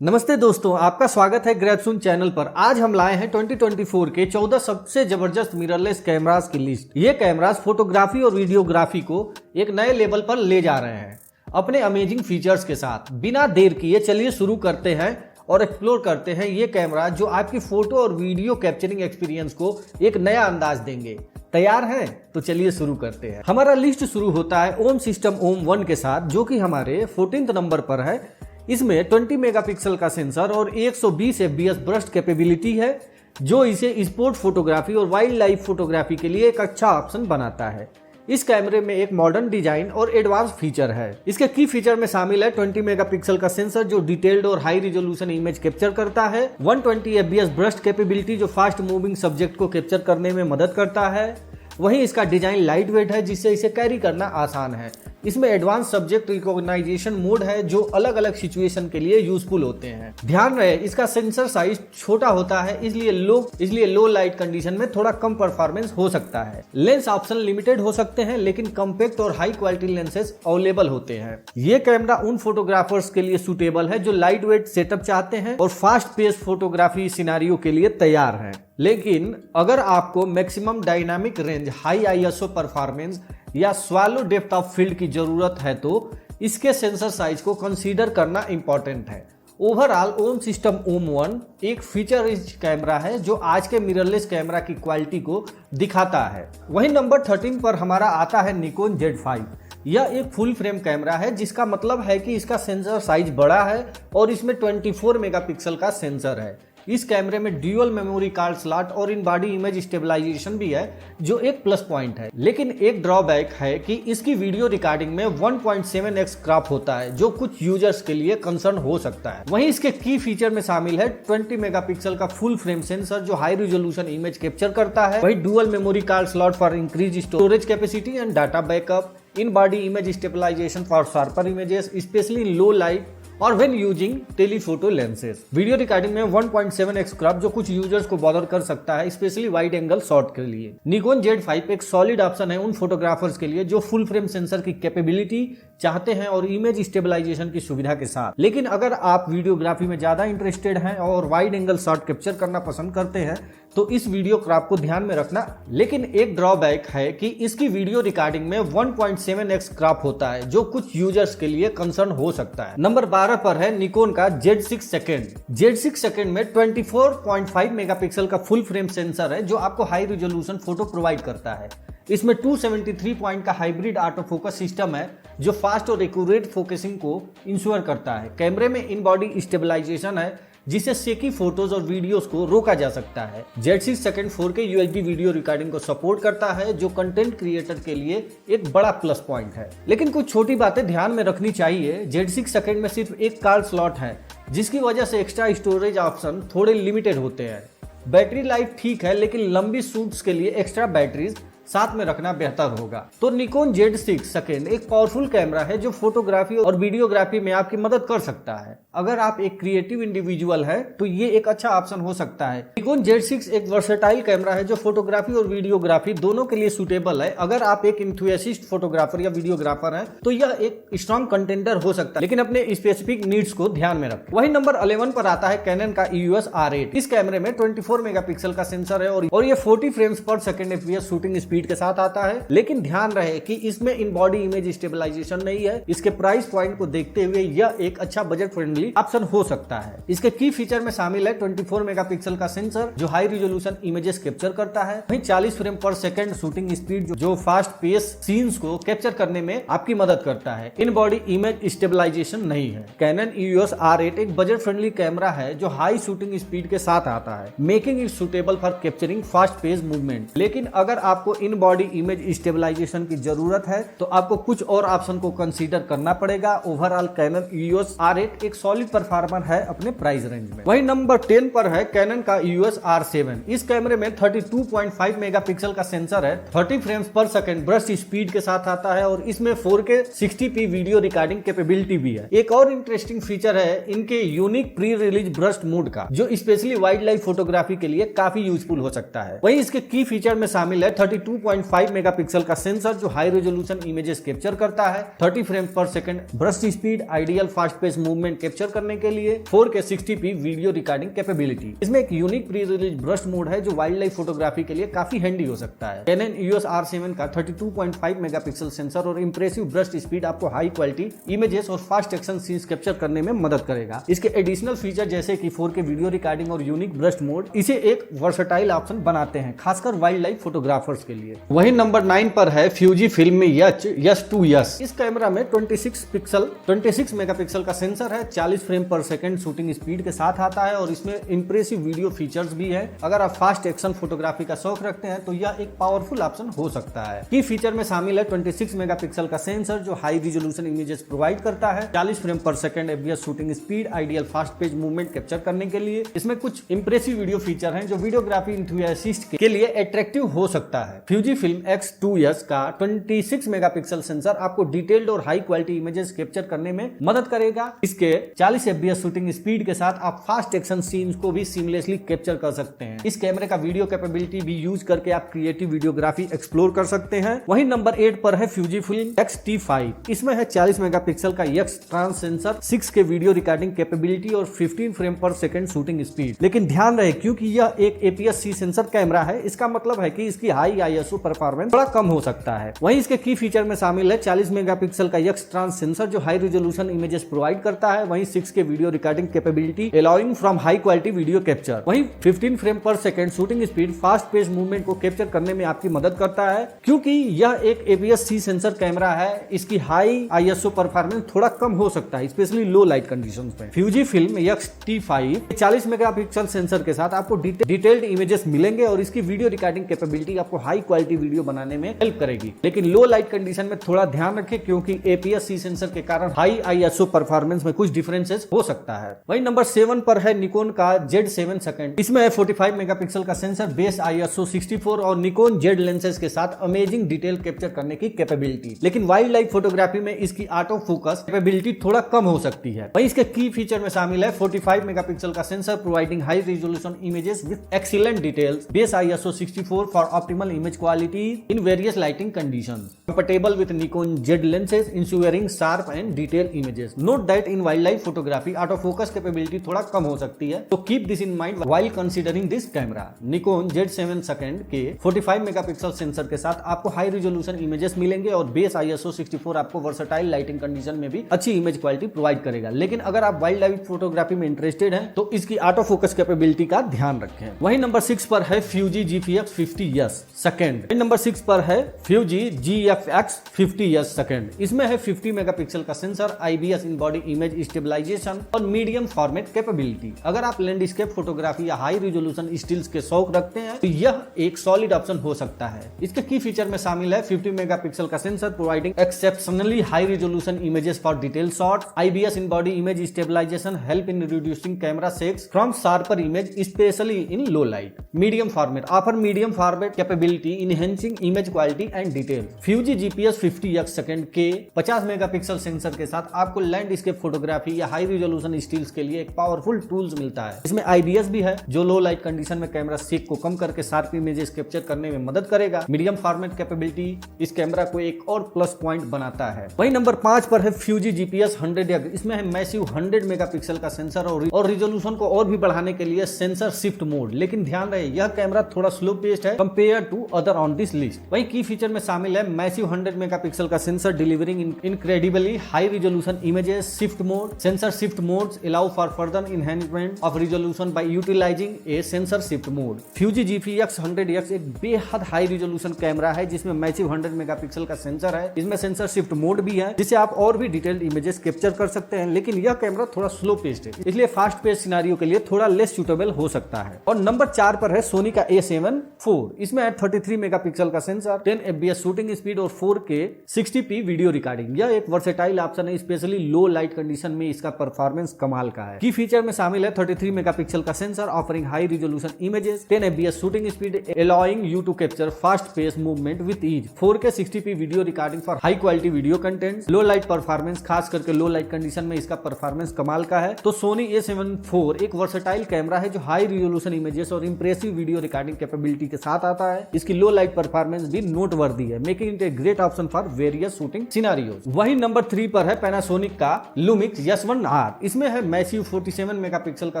नमस्ते दोस्तों, आपका स्वागत है ग्रैप्सून चैनल पर। आज हम लाए हैं 2024 के 14 सबसे जबरदस्त मिररलेस कैमरास की लिस्ट। ये कैमरास फोटोग्राफी और वीडियोग्राफी को एक नए लेवल पर ले जा रहे हैं अपने अमेजिंग फीचर्स के साथ। बिना देर किए चलिए शुरू करते हैं और एक्सप्लोर करते हैं ये कैमरा जो आपकी फोटो और वीडियो कैप्चरिंग एक्सपीरियंस को एक नया अंदाज देंगे। तैयार हैं? तो चलिए शुरू करते हैं। हमारा लिस्ट शुरू होता है ओम सिस्टम ओम 1 के साथ, जो कि हमारे 14th नंबर पर है। इसमें 20 मेगापिक्सल का सेंसर और 120 fps ब्रस्ट कैपेबिलिटी है, जो इसे स्पोर्ट फोटोग्राफी और वाइल्ड लाइफ फोटोग्राफी के लिए एक अच्छा ऑप्शन बनाता है। इस कैमरे में एक मॉडर्न डिजाइन और एडवांस फीचर है। इसके की फीचर में शामिल है 20 मेगापिक्सल का सेंसर जो डिटेल्ड और हाई रिजोल्यूशन इमेज कैप्चर करता है, 120 fps ब्रस्ट कैपेबिलिटी जो फास्ट मूविंग सब्जेक्ट को कैप्चर करने में मदद करता है। वहीं इसका डिजाइन लाइट वेट है, जिससे इसे कैरी करना आसान है। इसमें एडवांस सब्जेक्ट रिकॉग्नाइजेशन मोड है जो अलग अलग सिचुएशन के लिए यूजफुल होते हैं। ध्यान रहे इसका सेंसर साइज छोटा होता है, इसलिए लो लाइट कंडीशन में थोड़ा कम परफॉर्मेंस हो सकता है। लेंस ऑप्शन लिमिटेड हो सकते हैं, लेकिन कॉम्पैक्ट और हाई क्वालिटी लेंसेज अवेलेबल होते हैं। ये कैमरा उन फोटोग्राफर्स के लिए सुटेबल है जो लाइट वेट सेटअप चाहते हैं और फास्ट पेस फोटोग्राफी सिनेरियो के लिए तैयार है। लेकिन अगर आपको maximum dynamic range, high ISO performance या स्वालो डेप्थ ऑफ फील्ड की जरूरत है तो इसके सेंसर साइज को कंसीडर करना इंपॉर्टेंट है। ओवरऑल ओम सिस्टम ओम 1 एक फीचर रिच कैमरा है जो आज के मिररलेस कैमरा की क्वालिटी को दिखाता है। वहीं नंबर 13 पर हमारा आता है निकॉन Z5। यह एक फुल फ्रेम कैमरा है, जिसका मतलब है कि इसका सेंसर साइज बड़ा है और इसमें 24 मेगापिक्सल का सेंसर है। इस कैमरे में ड्यूअल मेमोरी कार्ड स्लॉट और इन बॉडी इमेज स्टेबलाइजेशन भी है, जो एक प्लस पॉइंट है। लेकिन एक ड्रॉबैक है कि इसकी वीडियो रिकॉर्डिंग में 1.7x क्रॉप होता है, जो कुछ यूजर्स के लिए कंसर्न हो सकता है। वहीं इसके की फीचर में शामिल है 20 मेगापिक्सल का फुल फ्रेम सेंसर जो हाई रिजोल्यूशन इमेज कैप्चर करता है। वहीं dual memory card slot for increase storage capacity and data backup, in body image stabilisation for sharper images specially in low light और when using telephoto lenses. Video recording में 1.7x crop जो कुछ users को bother कर सकता है, specially wide angle shot के लिए। निकॉन Z5 एक सॉलिड ऑप्शन है उन फोटोग्राफर्स के लिए जो फुल फ्रेम सेंसर की कैपेबिलिटी चाहते हैं और इमेज स्टेबलाइजेशन की सुविधा के साथ। लेकिन अगर आप वीडियोग्राफी में ज्यादा इंटरेस्टेड हैं और वाइड एंगल शॉट कैप्चर करना पसंद करते हैं तो इस वीडियो क्रॉप को ध्यान में रखना। लेकिन एक ड्रॉबैक है कि इसकी वीडियो रिकॉर्डिंग में 1.7x क्रॉप होता है, जो कुछ यूजर्स के लिए कंसर्न हो सकता है। नंबर 12 पर है निकॉन का Z6 सेकंड। Z6 सेकंड में 24.5 मेगापिक्सल का फुल फ्रेम सेंसर है जो आपको हाई रिजोल्यूशन फोटो प्रोवाइड करता है। इसमें 273 पॉइंट का हाइब्रिड ऑटो फोकस सिस्टम है जो फास्ट और एक्यूरेट फोकसिंग को इंश्योर करता है। कैमरे में इन बॉडी स्टेबलाइजेशन है जिससे शेकी फोटोज और वीडियोस को रोका जा सकता है। Z6 second 4K UHD video recording को सपोर्ट करता है, जो कंटेंट क्रिएटर के लिए एक बड़ा प्लस पॉइंट है। लेकिन कुछ छोटी बातें ध्यान में रखनी चाहिए। Z6 सेकंड में सिर्फ एक कार्ड स्लॉट है, जिसकी वजह से एक्स्ट्रा स्टोरेज ऑप्शन थोड़े लिमिटेड होते हैं। बैटरी लाइफ ठीक है, लेकिन लंबी शूट्स के लिए एक्स्ट्रा बैटरीज साथ में रखना बेहतर होगा। तो निकॉन Z6 सेकंड एक पावरफुल कैमरा है जो फोटोग्राफी और वीडियोग्राफी में आपकी मदद कर सकता है। अगर आप एक क्रिएटिव इंडिविजुअल है तो ये एक अच्छा ऑप्शन हो सकता है। निकॉन Z6 एक वर्सेटाइल कैमरा है जो फोटोग्राफी और वीडियोग्राफी दोनों के लिए सुटेबल है। अगर आप एक इंथुसियास्ट फोटोग्राफर या वीडियोग्राफर है तो यह एक स्ट्रॉन्ग कंटेंडर हो सकता है, लेकिन अपने स्पेसिफिक नीड्स को ध्यान में रखें। वही नंबर 11 पर आता है कैनन का EOS R8। इस कैमरे में 24 मेगापिक्सल का सेंसर है और ये 40 फ्रेम्स पर सेकंड FPS शूटिंग स्पीड के साथ आता है। लेकिन ध्यान रहे कि इसमें इन बॉडी इमेज स्टेबलाइजेशन नहीं है। इसके प्राइस पॉइंट को देखते हुए यह एक अच्छा बजट फ्रेंडली ऑप्शन हो सकता है। इसके की फीचर में शामिल है 24 मेगापिक्सल का सेंसर जो हाई रिजोल्यूशन इमेजेस कैप्चर करता है। वहीं 40 frame per second shooting speed जो फास्ट पेस सीन्स को कैप्चर करने में आपकी मदद करता है। इन बॉडी इमेज स्टेबलाइजेशन नहीं है। कैनन EOS R8 एक बजट फ्रेंडली कैमरा है जो हाई शूटिंग स्पीड के साथ आता है, making it suitable for capturing fast pace movement. लेकिन अगर आपको इन बॉडी इमेज स्टेबलाइजेशन की जरूरत है तो आपको कुछ और ऑप्शन को कंसीडर करना पड़ेगा। ओवरऑल कैनन EOS R8 एक सॉलिड परफॉर्मर है अपने प्राइस रेंज में। वही नंबर 10 पर है कैनन का EOS R7। इस कैमरे में 32.5 मेगापिक्सल का सेंसर है, 30 फ्रेम्स पर सेकंड ब्रस्ट स्पीड के साथ आता है और इसमें 4K 60p video recording capability भी है। एक और इंटरेस्टिंग फीचर है इनके unique pre release burst mode का, जो स्पेशली वाइल्ड लाइफ फोटोग्राफी के लिए काफी यूजफुल हो सकता है। वही इसके की फीचर में शामिल है 32 32.5 मेगापिक्सल का सेंसर जो हाई रेजोल्यूशन इमेजेस कैप्चर करता है, 30 frame per second burst speed, ideal fast pace movement capture करने के लिए, 4K 60p video recording capability. इसमें एक unique pre release brush mode है जो वाइल्ड लाइफ फोटोग्राफी के लिए काफी हैंडी हो सकता है। Canon EOS R7 का 32.5 मेगापिक्सल सेंसर और इंप्रेसिव ब्रश स्पीड आपको हाई क्वालिटी इमेजेस और फास्ट एक्शन सीन्स कैप्चर करने में मदद करेगा। इसके एडिशनल फीचर जैसे कि 4K वीडियो रिकॉर्डिंग और यूनिक ब्रश मोड इसे एक वर्सेटाइल ऑप्शन बनाते हैं, खासकर वाइल्ड लाइफ फोटोग्राफर्स के लिए। वहीं नंबर 9 पर है फ्यूजी फिल्म X-T2S। इस कैमरा में 26 मेगापिक्सल का सेंसर है, 40 frame per second shooting speed के साथ आता है और इसमें इंप्रेसिव वीडियो फीचर्स भी है। अगर आप फास्ट एक्शन फोटोग्राफी का शौक रखते हैं तो यह एक पावरफुल ऑप्शन हो सकता है। की फीचर में शामिल है 26 मेगापिक्सल का सेंसर जो हाई रिजोल्यूशन इमेजेस प्रोवाइड करता है, 40 frame per second FPS shooting speed, ideal fast page movement capture करने के लिए। इसमें कुछ इंप्रेसिव वीडियो फीचर हैं जो वीडियोग्राफी एंथुसियास्ट के लिए अट्रैक्टिव हो सकता है। फ्यूजी फिल्म X-T2S का 26 मेगापिक्सल सेंसर आपको डिटेल्ड और हाई क्वालिटी इमेजेस कैप्चर करने में मदद करेगा। इसके 40 FPS शूटिंग स्पीड के साथ आप फास्ट एक्शन सीन्स को भी सीमलेसली कैप्चर कर सकते हैं। इस कैमरे का वीडियो कैपेबिलिटी भी यूज करके आप क्रिएटिव वीडियोग्राफी एक्सप्लोर कर सकते हैं। वहीं नंबर 8 पर है फ्यूजी फिल्म X-T5। इसमें है 40 मेगापिक्सल का X trans sensor, 6K video recording capability और 15 frame per second shooting speed. लेकिन ध्यान रहे क्योंकि यह एक APS-C सेंसर कैमरा है, इसका मतलब है कि इसकी हाई ISO परफॉर्मेंस थोड़ा कम हो सकता है। वहीं इसके की फीचर में शामिल है 40 मेगापिक्सल का X ट्रांस सेंसर जो हाई रेजोल्यूशन इमेजेस प्रोवाइड करता है, वहीं 6K video recording capability allowing from high quality video capture. वहीं 15 frame per second shooting speed fast pace movement को कैप्चर करने में आपकी मदद करता है। क्योंकि यह एक APS-C सेंसर कैमरा है, इसकी हाई ISO परफॉर्मेंस थोड़ा कम हो सकता है, स्पेशली लो लाइट कंडीशंस में। Fuji film X-T5 40 megapixel sensor के साथ आपको डिटेल्ड इमेजेस मिलेंगे और इसकी वीडियो रिकॉर्डिंग कैपेबिलिटी आपको हाई क्वालिटी वीडियो बनाने में हेल्प करेगी। लेकिन लो लाइट कंडीशन में थोड़ा ध्यान रखें क्योंकि APS-C सेंसर के कारण हाई ISO परफॉर्मेंस में कुछ डिफरेंसेस हो सकता है। वहीं नंबर 7 पर है निकोन का Z7 सेकंड। इसमें है 45 मेगापिक्सल का सेंसर, बेस ISO 64 और निकोन Z लेंसेज के साथ अमेजिंग डिटेल कैप्चर करने की कैपेबिलिटी। लेकिन वाइल्ड लाइफ फोटोग्राफी में इसकी ऑटो फोकस कैपेबिलिटी थोड़ा कम हो सकती है। वहीं इसके की फीचर में शामिल है 45 मेगापिक्सल का sensor providing high resolution images with excellent details, base ISO 64 for optimal image quality in various lighting conditions, compatible with Nikon Z lenses ensuring sharp and detailed images. Note that in wildlife photography autofocus capability थोड़ा कम हो सकती है, तो keep this in mind while considering this camera. Nikon Z7 second के 45 megapixel sensor के साथ आपको high resolution images मिलेंगे और बेस ISO 64 आपको वर्सेटाइल लाइटिंग कंडीशन में भी अच्छी इमेज क्वालिटी प्रोवाइड करेगा। लेकिन अगर आप वाइल्ड लाइफ फोटोग्राफी में इंटरेस्टेड हैं तो इसकी ऑटो फोकस कैपेबिलिटी का ध्यान रखें। वहीं नंबर 6 पर है Fuji GFX 50S second. Number 6 पर है फ्यूजी GFX 50S सेकंड। इसमें है 50 मेगापिक्सल का sensor, IBS in body image stabilization और मीडियम फॉर्मेट कैपेबिलिटी। अगर आप लैंडस्केप फोटोग्राफी या हाई रिजोल्यूशन स्टिल्स के शौक रखते हैं तो यह एक सॉलिड ऑप्शन हो सकता है। इसके की फीचर में शामिल है 50 मेगापिक्सल का sensor providing exceptionally high resolution images for detail shots, IBS in body image stabilization help in reducing camera shakes from sharper image specially in low light, medium format offer medium format capability enhancing image quality and detail. Fuji GPS 50X second के 50 megapixel sensor के साथ आपको landscape photography या high resolution stills के लिए एक powerful tools मिलता है। इसमें IBS भी है जो लो लाइट कंडीशन में कैमरा शेक को कम करके शार्प इमेजेस कैप्चर करने में मदद करेगा। मीडियम फॉर्मेट कैपेबिलिटी इस कैमरा को एक और प्लस पॉइंट बनाता है। वहीं नंबर 5 पर है फ्यूजी GPS 100X। इसमें है मैसिव 100 मेगापिक्सल का सेंसर और रिजोल्यूशन को और भी बढ़ाने के लिए सेंसर शिफ्ट मोड। लेकिन ध्यान रहे यह कैमरा थोड़ा स्लो पेस्ड है compare to other on this list. वहीं की फीचर में शामिल है मैसिव 100 मेगापिक्सल का sensor delivering incredibly high resolution images, shift mode. Sensor shift modes allow for further enhancement of resolution by utilizing a sensor shift mode. Fuji GFX 100X एक बेहद high resolution camera है जिसमें massive 100 megapixel का sensor है। इसमें sensor shift mode भी है जिससे आप और भी डिटेल्ड इमेजेस कैप्चर कर सकते हैं। लेकिन यह कैमरा थोड़ा स्लो पेस्ड है, इसलिए फास्ट पेस सिनेरियो के लिए थोड़ा लेस सूटेबल हो सकता है। और नंबर 4 पर है सोनी का A7 IV। इसमें है 33 मेगापिक्सल का सेंसर, 10 FPS शूटिंग स्पीड और 4K 60p वीडियो रिकॉर्डिंग। यह एक वर्सेटाइल ऑप्शन है, स्पेशली लो लाइट कंडीशन में इसका परफॉर्मेंस कमाल का है। की फीचर में शामिल है 33 मेगापिक्सल का sensor offering high resolution images, 10 FPS shooting speed allowing you to capture fast pace movement with ease, 4K 60p video recording for high quality video content, low light performance, खास करके लो light condition में इसका performance कमाल का है। तो Soni A7 IV एक versatile camera है जो हाई रिजोल्यूशन इमेजेस और इंप्रेसिव वीडियो रिकॉर्डिंग कैपेबिलिटी के साथ आता है। इसकी लो लो लाइट परफॉर्मेंस भी नोटवर्दी है, making it a great option for various shooting scenarios. वही नंबर 3 पर है पैनासोनिक का लुमिक्स S1R। इसमें है मैसिव 47 मेगापिक्सल का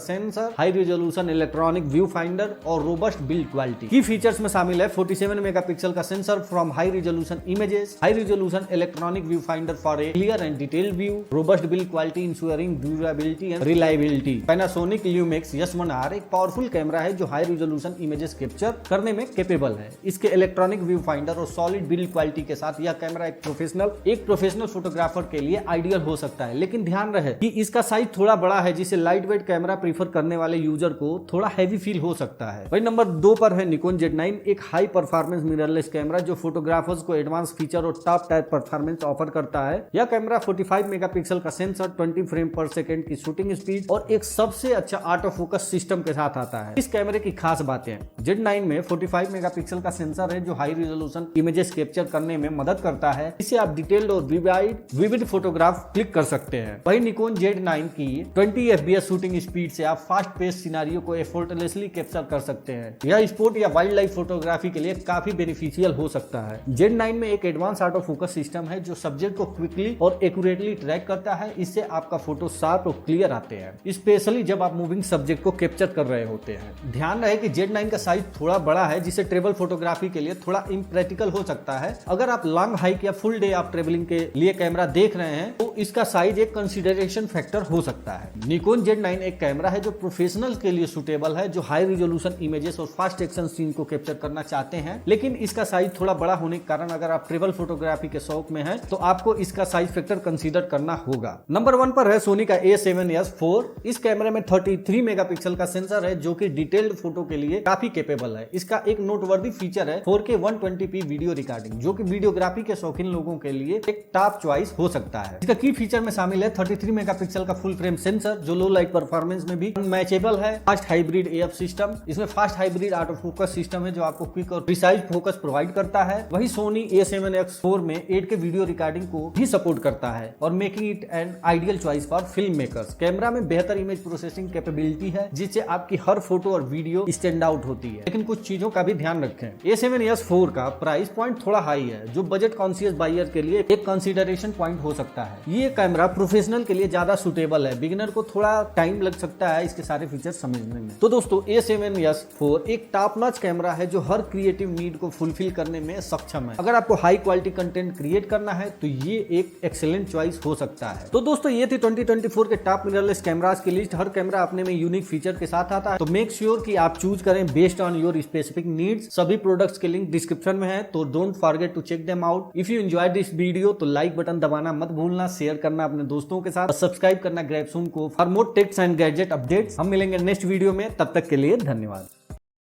sensor, high resolution electronic view finder और रोबस्ट बिल्ड क्वालिटी। की फीचर्स में शामिल है 47 मेगापिक्सल का sensor from high resolution images, high resolution electronic view finder for a clear and detailed view, robust build quality ensuring durability and reliability. Panasonic Lumix S1R एक powerful camera है जो high resolution images capture करने में capable है। इसके electronic view finder और solid build quality के साथ यह कैमरा एक प्रोफेशनल फोटोग्राफर के लिए आइडियल हो सकता है, लेकिन ध्यान रहे कि इसका साइज थोड़ा बड़ा है, जिसे लाइट वेट कैमरा प्रीफर करने वाले यूजर को थोड़ा हैवी फील हो सकता है। वही नंबर 2 पर है निकॉन Z9, एक हाई परफॉर्मेंस मिररलेस कैमरा जो फोटोग्राफर्स को एडवांस फीचर और टॉप टायर परफॉर्मेंस ऑफर करता है। यह कैमरा 45 मेगापिक्सल का सेंसर, 20 फ्रेम पर सेकंड की शूटिंग स्पीड और एक सबसे अच्छा ऑटो फोकस सिस्टम के साथ आता है। इस कैमरे की खास बातें, Z9 में 45 मेगापिक्सल का सेंसर है जो हाई रिजोल्यूशन इमेजेस कैप्चर करने में मदद करता है। इससे आप डिटेल्ड और विविड फोटोग्राफ क्लिक कर सकते हैं। वही निकॉन Z9 की 20 FPS शूटिंग स्पीड से आप फास्ट पेस सिनेरियो को एफर्टलेसली कैप्चर कर सकते हैं। यह स्पोर्ट या वाइल्ड लाइफ फोटोग्राफी के लिए काफी बेनिफिशियल हो सकता है। Z9 में एक एडवांस ऑटो फोकस सिस्टम है जो सब्जेक्ट को क्विकली और एक्यूरेटली ट्रैक करता है। इससे आपका फोटो शार्प और क्लियर आते हैं, स्पेशली जब आप मूविंग सब्जेक्ट को कैप्चर कर रहे होते हैं। ध्यान रहे कि Z9 का साइज थोड़ा बड़ा है, जिसे ट्रेवल फोटोग्राफी के लिए थोड़ा इम्प्रैक्टिकल हो सकता है। अगर आप लॉन्ग हाइक या फुल डे आप ट्रेवलिंग के लिए कैमरा देख रहे हैं तो इसका साइज एक कंसीडरेशन फैक्टर हो सकता है। निकॉन Z9 एक कैमरा है जो प्रोफेशनल के लिए सुटेबल है, जो हाई रिजोल्यूशन इमेजेस और फास्ट एक्शन सीन को कैप्चर करना चाहते हैं, लेकिन इसका साइज थोड़ा बड़ा होने के कारण अगर आप ट्रेवल फोटोग्राफी के शौक में हैं तो आपको इसका साइज फैक्टर कंसीडर करना होगा। नंबर 1 पर है सोनी का A7S IV। इस कैमरे में 33 मेगापिक्सल का सेंसर है जो कि डिटेल्ड फोटो के लिए काफी कैपेबल है। इसका एक नोटवर्दी फीचर है 4K 120p वीडियो रिकॉर्डिंग, जो कि वीडियोग्राफी के शौकीन लोगों के लिए एक टॉप चॉइस हो सकता है। इसका की फीचर में शामिल है 33 मेगापिक्सल का फुल फ्रेम सेंसर जो लो लाइट परफॉर्मेंस में भी मैचेबल है, फास्ट हाइब्रिड AF सिस्टम। इसमें fast hybrid auto focus system है जो आपको क्विक और प्रिसाइज फोकस प्रोवाइड करता है। वही सोनी A7X IV में 8K वीडियो रिकॉर्डिंग को भी सपोर्ट करता है और making it an ideal choice for film makers. Camera में बेहतर इमेज प्रोसेसिंग कैपेबिलिटी है जिससे आपकी हर फोटो और वीडियो स्टैंड आउट होती है, लेकिन कुछ चीजों का भी ध्यान रखें। A7S IV का प्राइस पॉइंट थोड़ा हाई है जो बजट कॉन्शियस बायर के लिए एक कंसीडरेशन पॉइंट हो सकता है। ये कैमरा प्रोफेशनल के लिए ज्यादा सुटेबल है, बिगिनर को थोड़ा टाइम लग सकता है इसके सारे फीचर्स समझने में। तो दोस्तों A7S IV एक टॉप नॉच कैमरा है जो हर क्रिएटिव नीड को फुलफिल करने में सक्षम है। अगर आपको हाई क्वालिटी कंटेंट क्रिएट करना है तो ये एक एक्सेलेंट चॉइस हो सकता है। तो दोस्तों ये थी 2024 के टॉप मिररलेस कैमरास की लिस्ट। हर कैमरा अपने में यूनिक फीचर के साथ आता है, तो मेक श्योर कि आप चूज करें based on your specific needs. सभी प्रोडक्ट्स के लिंक डिस्क्रिप्शन में है, तो don't forget to check them out. If you enjoy this video तो लाइक बटन दबाना मत भूलना, शेयर करना अपने दोस्तों के साथ, सब्सक्राइब करना ग्रैबसून को for more techs and gadget updates. हम मिलेंगे नेक्स्ट वीडियो में, तब तक के लिए धन्यवाद।